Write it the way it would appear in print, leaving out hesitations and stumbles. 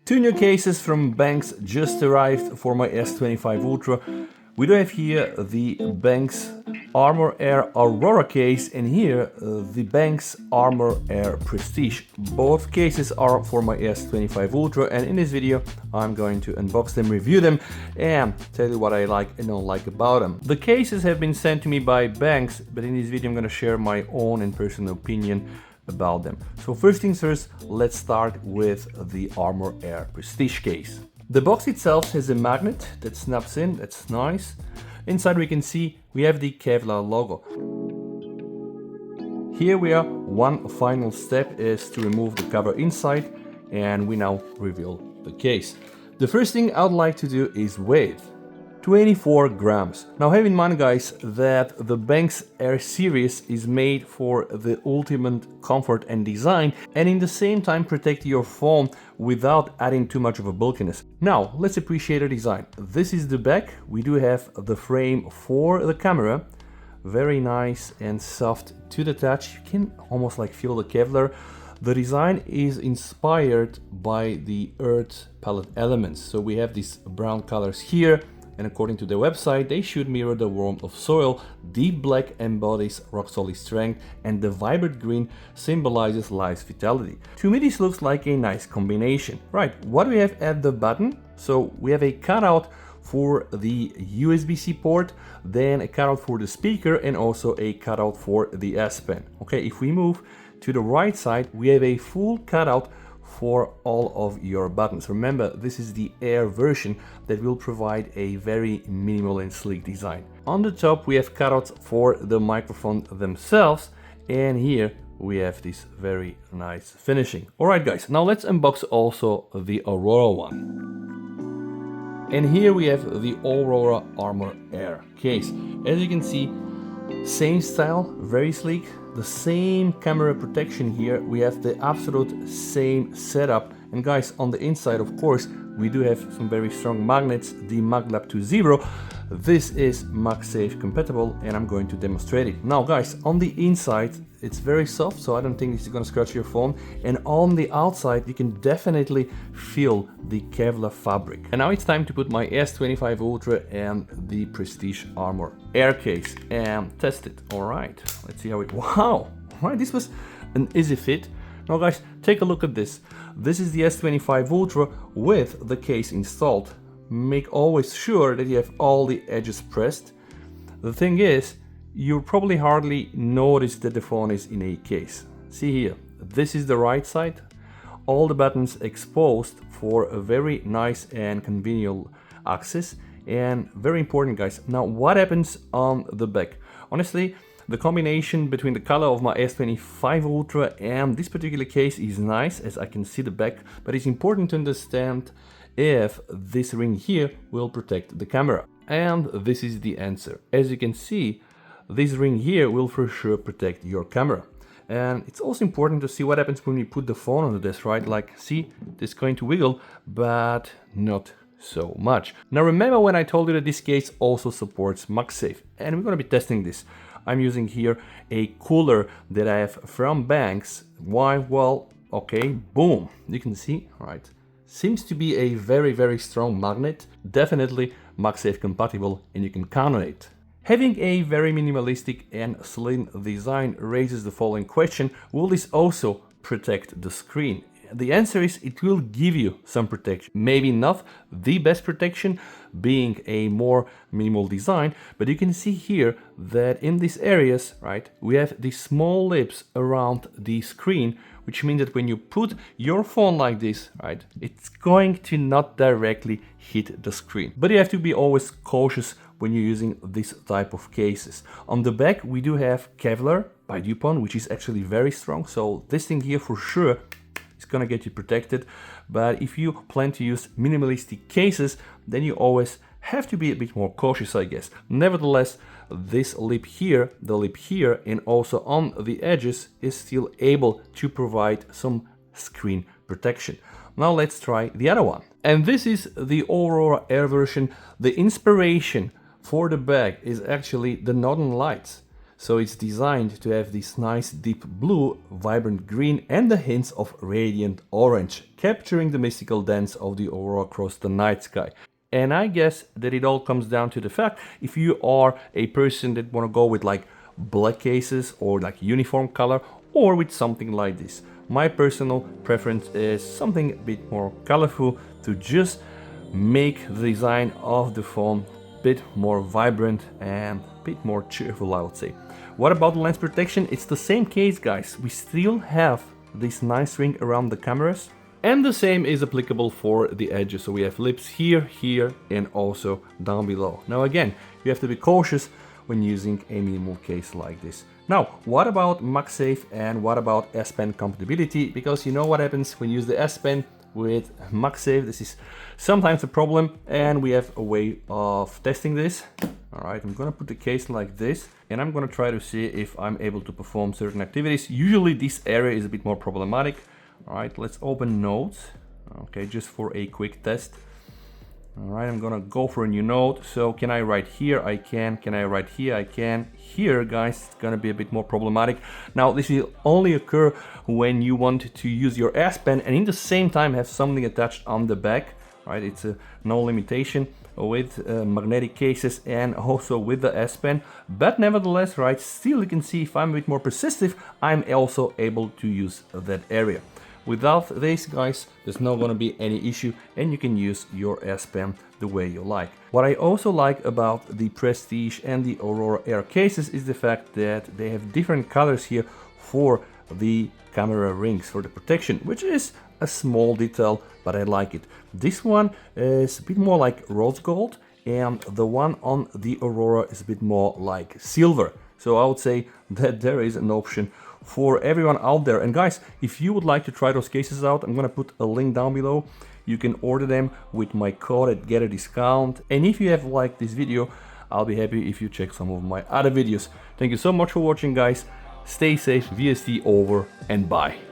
Two new cases from Benks just arrived for my S25 Ultra. We do have here the Benks ArmorAir Aurora case and here the Benks ArmorAir Prestige. Both cases are for my S25 Ultra, and in this video I'm going to unbox them, review them and tell you what I like and don't like about them. The cases have been sent to me by Benks, but in this video I'm going to share my own and personal opinion about them. So first things first, let's start with the ArmorAir Prestige case. The box itself has a magnet that snaps in, that's nice. Inside we can see we have the Kevlar logo. Here we are, one final step is to remove the cover inside, and we now reveal the case. The first thing I'd like to do is weight. 24 grams. Now have in mind, guys, that the Benks Air series is made for the ultimate comfort and design, and in the same time protect your phone without adding too much of a bulkiness. Now let's appreciate the design. This is the back. We do have the frame for the camera, very nice and soft to the touch. You can almost like feel the Kevlar. The design is inspired by the earth palette elements. So we have these brown colors here, and according to the website, they should mirror the warmth of soil. Deep black embodies rock-solid strength, and the vibrant green symbolizes life's vitality. To me, this looks like a nice combination. Right, what do we have at the button? So we have a cutout for the USB-C port, then a cutout for the speaker, and also a cutout for the S Pen. Okay, if we move to the right side, we have a full cutout for all of your buttons. Remember, this is the Air version that will provide a very minimal and sleek design. On the top we have cutouts for the microphone themselves, and here we have this very nice finishing. Alright guys, now let's unbox also the Aurora one. And here we have the Aurora ArmorAir case. As you can see, same style, very sleek, the same camera protection here, we have the absolute same setup. And guys, on the inside, of course, we do have some very strong magnets, the MagLab 2.0. This is MagSafe compatible, and I'm going to demonstrate it. Now guys, on the inside, it's very soft, so I don't think this is gonna scratch your phone. And on the outside, you can definitely feel the Kevlar fabric. And now it's time to put my S25 Ultra and the Prestige ArmorAir case and test it. All right, let's see how it, wow, all right, this was an easy fit. Now guys, take a look at this. This is the S25 Ultra with the case installed. Make always sure that you have all the edges pressed. The thing is, you'll probably hardly notice that the phone is in a case. See here, this is the right side. All the buttons exposed for a very nice and convenient access. And very important, guys. Now, what happens on the back? Honestly, the combination between the color of my S25 Ultra and this particular case is nice, as I can see the back, but it's important to understand if this ring here will protect the camera. And this is the answer. As you can see, this ring here will for sure protect your camera. And it's also important to see what happens when we put the phone on this, right? Like, see, it's going to wiggle, but not so much. Now remember when I told you that this case also supports MagSafe, and we're going to be testing this. I'm using here a cooler that I have from Benks. Why? Well, okay, boom, you can see, right? Seems to be a very, very strong magnet, definitely MagSafe compatible, and you can count on it. Having a very minimalistic and slim design raises the following question: will this also protect the screen? The answer is it will give you some protection. Maybe not the best protection, being a more minimal design, but you can see here that in these areas, right, we have these small lips around the screen, which means that when you put your phone like this, right, it's going to not directly hit the screen. But you have to be always cautious when you're using this type of cases. On the back, we do have Kevlar by DuPont, which is actually very strong. So this thing here for sure is gonna get you protected. But if you plan to use minimalistic cases, then you always have to be a bit more cautious, I guess. Nevertheless, this lip here, the lip here, and also on the edges is still able to provide some screen protection. Now let's try the other one. And this is the Aurora Air version. The inspiration for the bag is actually the Northern Lights. So it's designed to have this nice deep blue, vibrant green and the hints of radiant orange, capturing the mystical dance of the aurora across the night sky. And I guess that it all comes down to the fact if you are a person that want to go with like black cases or like uniform color or with something like this. My personal preference is something a bit more colorful to just make the design of the phone a bit more vibrant and a bit more cheerful, I would say. What about the lens protection? It's the same case, guys. We still have this nice ring around the cameras. And the same is applicable for the edges. So we have lips here, here, and also down below. Now again, you have to be cautious when using a minimal case like this. Now, what about MagSafe and what about S Pen compatibility? Because you know what happens when you use the S Pen with MagSafe. This is sometimes a problem, and we have a way of testing this. All right, I'm gonna put the case like this, and I'm gonna try to see if I'm able to perform certain activities. Usually this area is a bit more problematic. All right, let's open notes. Okay, just for a quick test. All right, I'm gonna go for a new note. So can I write here? I can. Can I write here? I can. Here, guys, it's gonna be a bit more problematic. Now, this will only occur when you want to use your S Pen and in the same time have something attached on the back. Right, it's no limitation with magnetic cases and also with the S Pen. But nevertheless, right, still you can see if I'm a bit more persistent, I'm also able to use that area. Without this, guys, there's not going to be any issue and you can use your S Pen the way you like. What I also like about the Prestige and the Aurora Air cases is the fact that they have different colors here for the camera rings, for the protection, which is a small detail, but I like it. This one is a bit more like rose gold and the one on the Aurora is a bit more like silver. So I would say that there is an option for everyone out there. And guys, if you would like to try those cases out, I'm gonna put a link down below. You can order them with my code and get a discount. And if you have liked this video, I'll be happy if you check some of my other videos. Thank you so much for watching, guys. Stay safe, VST over and bye.